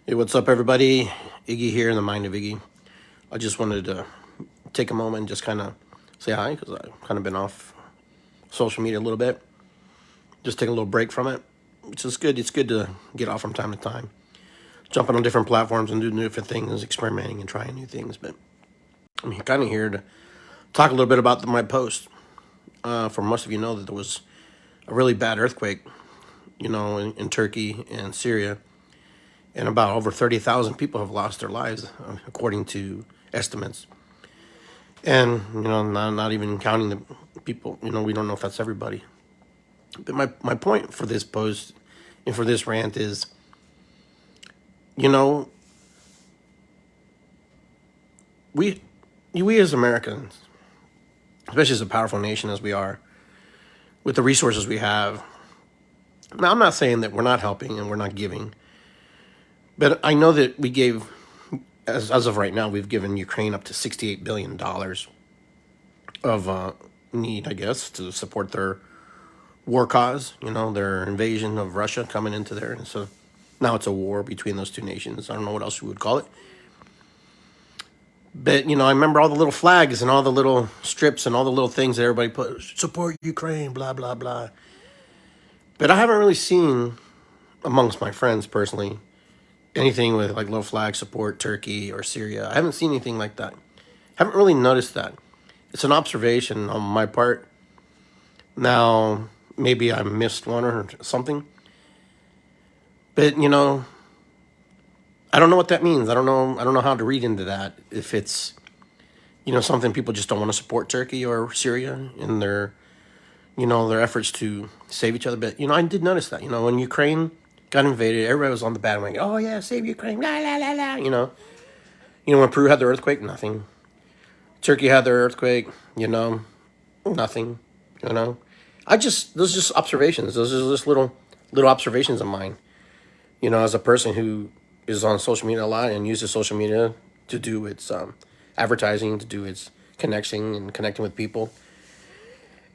Hey, what's up, everybody? Iggy here in the Mind of Iggy. I just wanted to take a moment and just kind of say hi because I've kind of been off social media a little bit. Just take a little break from it, which is good. It's good to get off from time to time. Jumping on different platforms and doing different things, experimenting and trying new things. But I'm kind of here to talk a little bit about my post. For most of you know that there was a really bad earthquake, in Turkey and Syria. And about over 30,000 people have lost their lives, according to estimates. And, not even counting the people, we don't know if that's everybody. But my point for this post and for this rant is, we as Americans, especially as a powerful nation as we are, with the resources we have. Now, I'm not saying that we're not helping and we're not giving, but I know that we gave, as of right now, we've given Ukraine up to $68 billion of need, I guess, to support their war cause, their invasion of Russia coming into there. And so now it's a war between those two nations. I don't know what else you would call it. But, I remember all the little flags and all the little strips and all the little things that everybody put, support Ukraine, blah, blah, blah. But I haven't really seen, amongst my friends personally, anything with like little flag support Turkey or Syria. I haven't seen anything like that. Haven't really noticed that. It's an observation on my part. Now, maybe I missed one or something. But, I don't know what that means. I don't know how to read into that. If it's, something people just don't want to support Turkey or Syria in their, their efforts to save each other. But, I did notice that, when Ukraine got invaded, everybody was on the bandwagon. Oh, yeah, save Ukraine, la, la, la, la, when Peru had the earthquake, nothing. Turkey had their earthquake, nothing, those are just observations. Those are just little observations of mine, as a person who is on social media a lot and uses social media to do its advertising, to do its connecting with people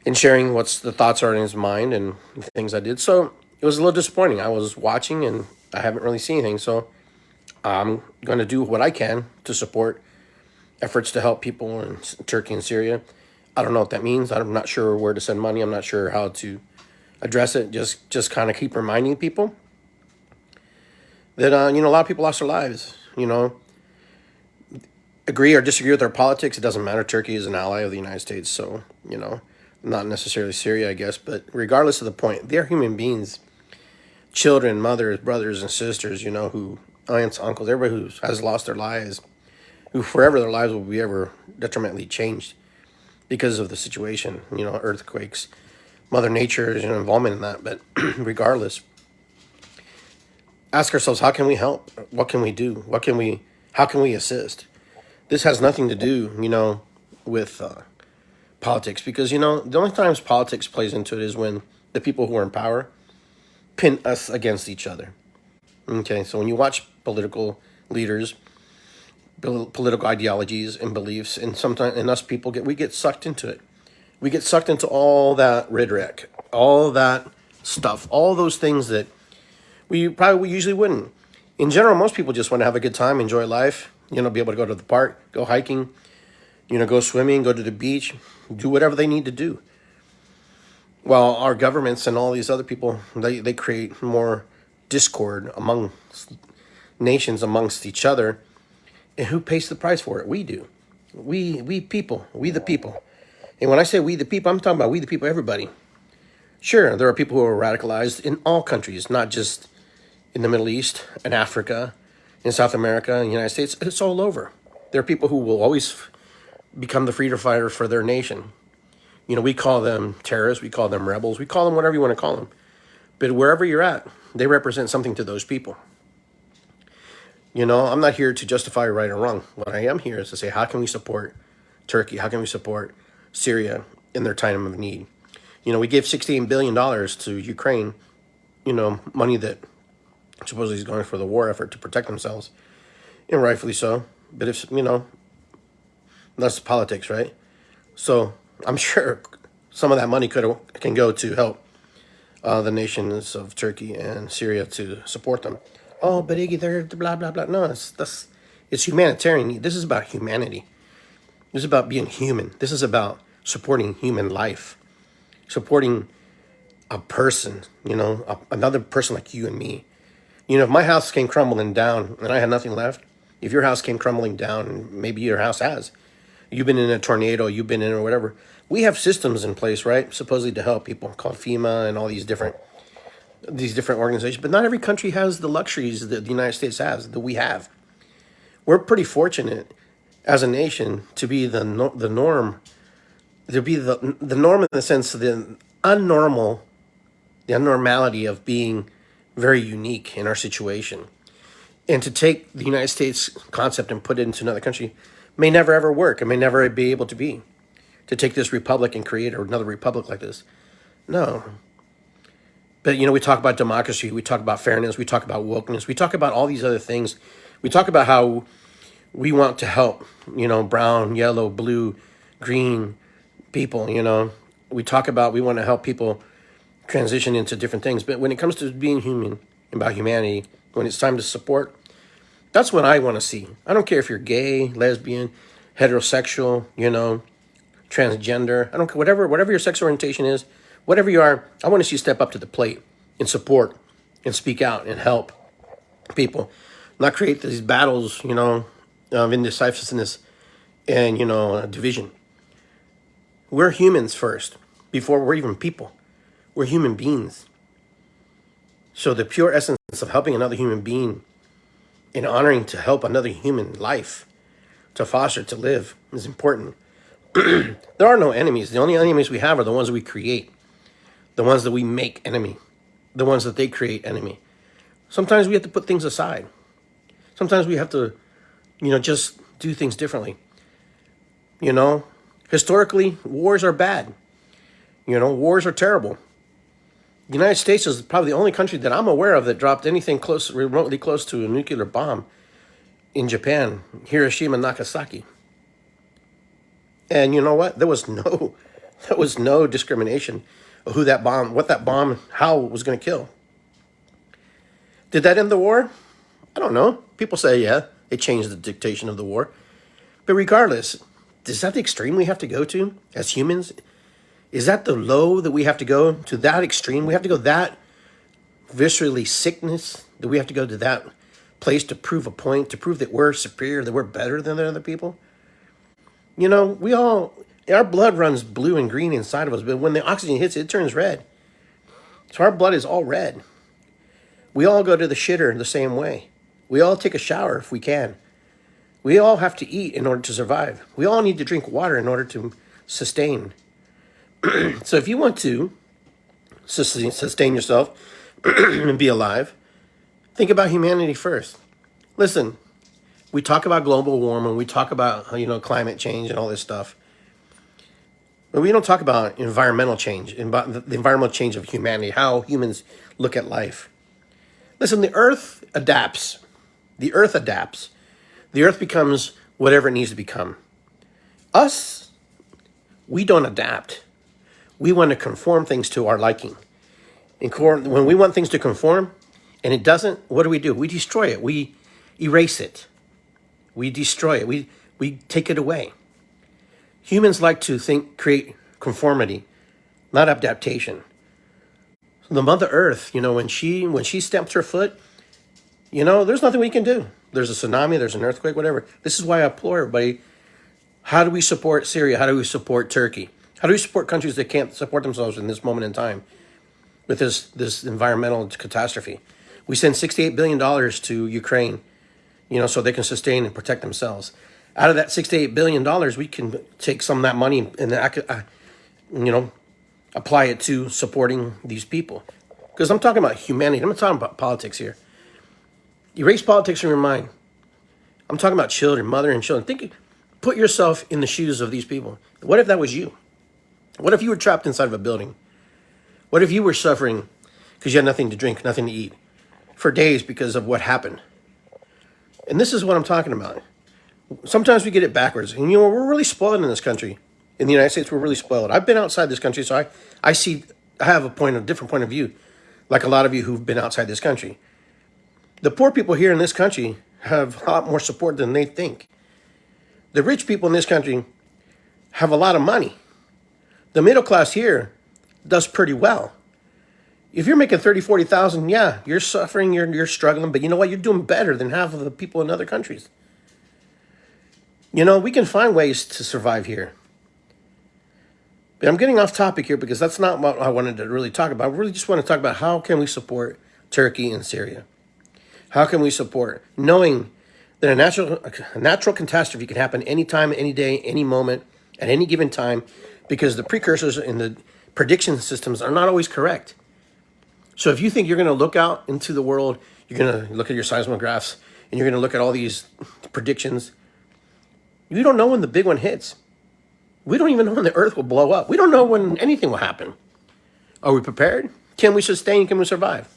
and sharing what's the thoughts are in his mind and the things I did. So it was a little disappointing. I was watching and I haven't really seen anything. So I'm going to do what I can to support efforts to help people in Turkey and Syria. I don't know what that means. I'm not sure where to send money. I'm not sure how to address it. Just kind of keep reminding people that, a lot of people lost their lives, agree or disagree with their politics. It doesn't matter. Turkey is an ally of the United States. So, not necessarily Syria, I guess, but regardless of the point, they're human beings, children, mothers, brothers, and sisters, who, aunts, uncles, everybody who has lost their lives, who forever their lives will be ever detrimentally changed because of the situation, earthquakes, Mother Nature's involvement in that. But regardless, ask ourselves, how can we help? What can we do? How can we assist? This has nothing to do, with politics, because, the only times politics plays into it is when the people who are in power pin us against each other. Okay, so when you watch political leaders, political ideologies and beliefs, and sometimes us people get sucked into it. We get sucked into all that rhetoric, all that stuff, all those things that we usually wouldn't. In general, most people just want to have a good time, enjoy life, be able to go to the park, go hiking, go swimming, go to the beach, do whatever they need to do. While our governments and all these other people, they create more discord among nations, amongst each other. And who pays the price for it? We do. We people. We the people. And when I say we the people, I'm talking about we the people, everybody. Sure, there are people who are radicalized in all countries, not just in the Middle East and Africa, in South America, in the United States. It's all over. There are people who will always become the freedom fighter for their nation. We call them terrorists, we call them rebels, we call them whatever you want to call them. But wherever you're at, they represent something to those people. I'm not here to justify right or wrong. What I am here is to say, how can we support Turkey? How can we support Syria in their time of need? We gave $16 billion to Ukraine, money that supposedly is going for the war effort to protect themselves, and rightfully so. But if, that's politics, right? So I'm sure some of that money can go to help the nations of Turkey and Syria to support them. Oh, but Iggy, they're blah blah blah. No, it's humanitarian. This is about humanity. This is about being human. This is about supporting human life, supporting a person. Another person like you and me. If my house came crumbling down and I had nothing left, if your house came crumbling down, and maybe your house has, you've been in a tornado, you've been in or whatever. We have systems in place, right? Supposedly to help people, called FEMA and all these different organizations. But not every country has the luxuries that the United States has, that we have. We're pretty fortunate as a nation to be the norm, to be the norm in the sense of the abnormality of being very unique in our situation. And to take the United States concept and put it into another country may never ever work. It may never be able to be. To take this republic and create another republic like this. No. But, we talk about democracy. We talk about fairness. We talk about wokeness. We talk about all these other things. We talk about how we want to help, brown, yellow, blue, green people, We talk about we want to help people transition into different things. But when it comes to being human, about humanity, when it's time to support, that's what I want to see. I don't care if you're gay, lesbian, heterosexual, transgender. I don't care, whatever your sex orientation is, whatever you are, I want to see you step up to the plate and support and speak out and help people. Not create these battles, of indecisiveness and, division. We're humans first, before we're even people. We're human beings. So the pure essence of helping another human being and honoring to help another human life, to foster, to live, is important. There are no enemies. The only enemies we have are the ones we create, the ones that we make enemy, the ones that they create enemy. Sometimes we have to put things aside. Sometimes we have to, just do things differently. Historically, wars are bad. Wars are terrible. The United States is probably the only country that I'm aware of that dropped anything remotely close to a nuclear bomb in Japan, Hiroshima, Nagasaki. And you know what? There was no discrimination of what that bomb, how it was going to kill. Did that end the war? I don't know. People say, yeah, it changed the dictation of the war. But regardless, is that the extreme we have to go to as humans? Is that the low that we have to go to, that extreme? We have to go that viscerally sickness, that we have to go to that place to prove a point, to prove that we're superior, that we're better than the other people? Our blood runs blue and green inside of us, but when the oxygen hits it, it turns red. So our blood is all red. We all go to the shitter the same way. We all take a shower if we can. We all have to eat in order to survive. We all need to drink water in order to sustain. So if you want to sustain yourself and be alive, think about humanity first. Listen, we talk about global warming, we talk about, climate change and all this stuff. But we don't talk about environmental change, about the environmental change of humanity, how humans look at life. Listen, the earth adapts. The earth adapts. The earth becomes whatever it needs to become. Us, we don't adapt. We want to conform things to our liking. And when we want things to conform and it doesn't, what do? We destroy it. We erase it. We destroy it. We take it away. Humans like to create conformity, not adaptation. So the Mother Earth, when she stamps her foot, there's nothing we can do. There's a tsunami, there's an earthquake, whatever. This is why I implore everybody, how do we support Syria? How do we support Turkey? How do we support countries that can't support themselves in this moment in time with this environmental catastrophe? We send $68 billion to Ukraine, so they can sustain and protect themselves. Out of that $68 billion, we can take some of that money and, apply it to supporting these people. Because I'm talking about humanity. I'm not talking about politics here. Erase politics from your mind. I'm talking about children, mother and children. Put yourself in the shoes of these people. What if that was you? What if you were trapped inside of a building? What if you were suffering because you had nothing to drink, nothing to eat for days because of what happened? And this is what I'm talking about. Sometimes we get it backwards. And we're really spoiled in this country. In the United States, we're really spoiled. I've been outside this country, so I have a different point of view, like a lot of you who've been outside this country. The poor people here in this country have a lot more support than they think. The rich people in this country have a lot of money. The middle class here does pretty well. If you're making 30, 40,000, yeah, you're suffering, you're struggling, but you know what? You're doing better than half of the people in other countries. You know, we can find ways to survive here. But I'm getting off topic here because that's not what I wanted to really talk about. I really just want to talk about how can we support Turkey and Syria? How can we support knowing that a natural catastrophe can happen anytime, any day, any moment, at any given time, because the precursors and the prediction systems are not always correct. So if you think you're going to look out into the world, you're going to look at your seismographs, and you're going to look at all these predictions, you don't know when the big one hits. We don't even know when the earth will blow up. We don't know when anything will happen. Are we prepared? Can we sustain? Can we survive?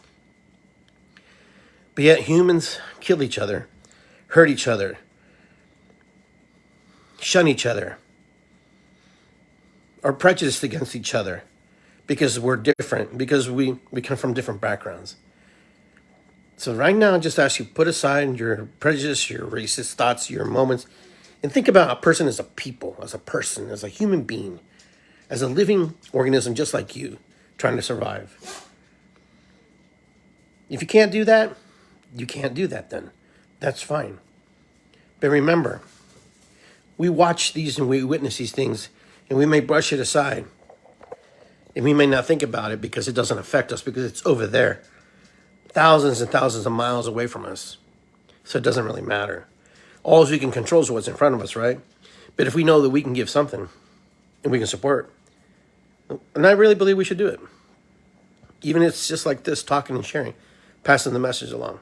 But yet humans kill each other, hurt each other, shun each other, are prejudiced against each other because we're different, because we come from different backgrounds. So right now, I just ask you, put aside your prejudice, your racist thoughts, your moments, and think about a person as a people, as a person, as a human being, as a living organism just like you, trying to survive. If you can't do that, you can't do that then. That's fine. But remember, we watch these and we witness these things, and we may brush it aside. And we may not think about it because it doesn't affect us, because it's over there, thousands and thousands of miles away from us. So it doesn't really matter. All we can control is what's in front of us, right? But if we know that we can give something and we can support, and I really believe we should do it. Even if it's just like this, talking and sharing, passing the message along.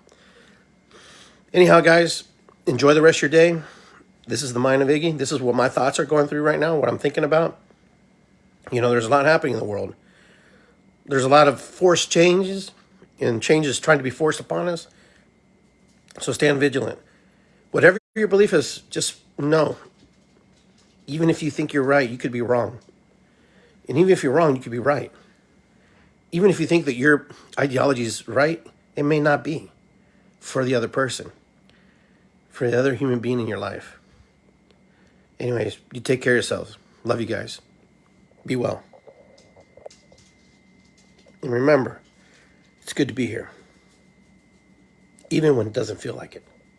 Anyhow, guys, enjoy the rest of your day. This is the Mind of Iggy. This is what my thoughts are going through right now, what I'm thinking about. You know, there's a lot happening in the world. There's a lot of forced changes, and changes trying to be forced upon us. So stand vigilant. Whatever your belief is, just know. Even if you think you're right, you could be wrong. And even if you're wrong, you could be right. Even if you think that your ideology is right, it may not be for the other person, for the other human being in your life. Anyways, you take care of yourselves. Love you guys. Be well. And remember, it's good to be here, even when it doesn't feel like it.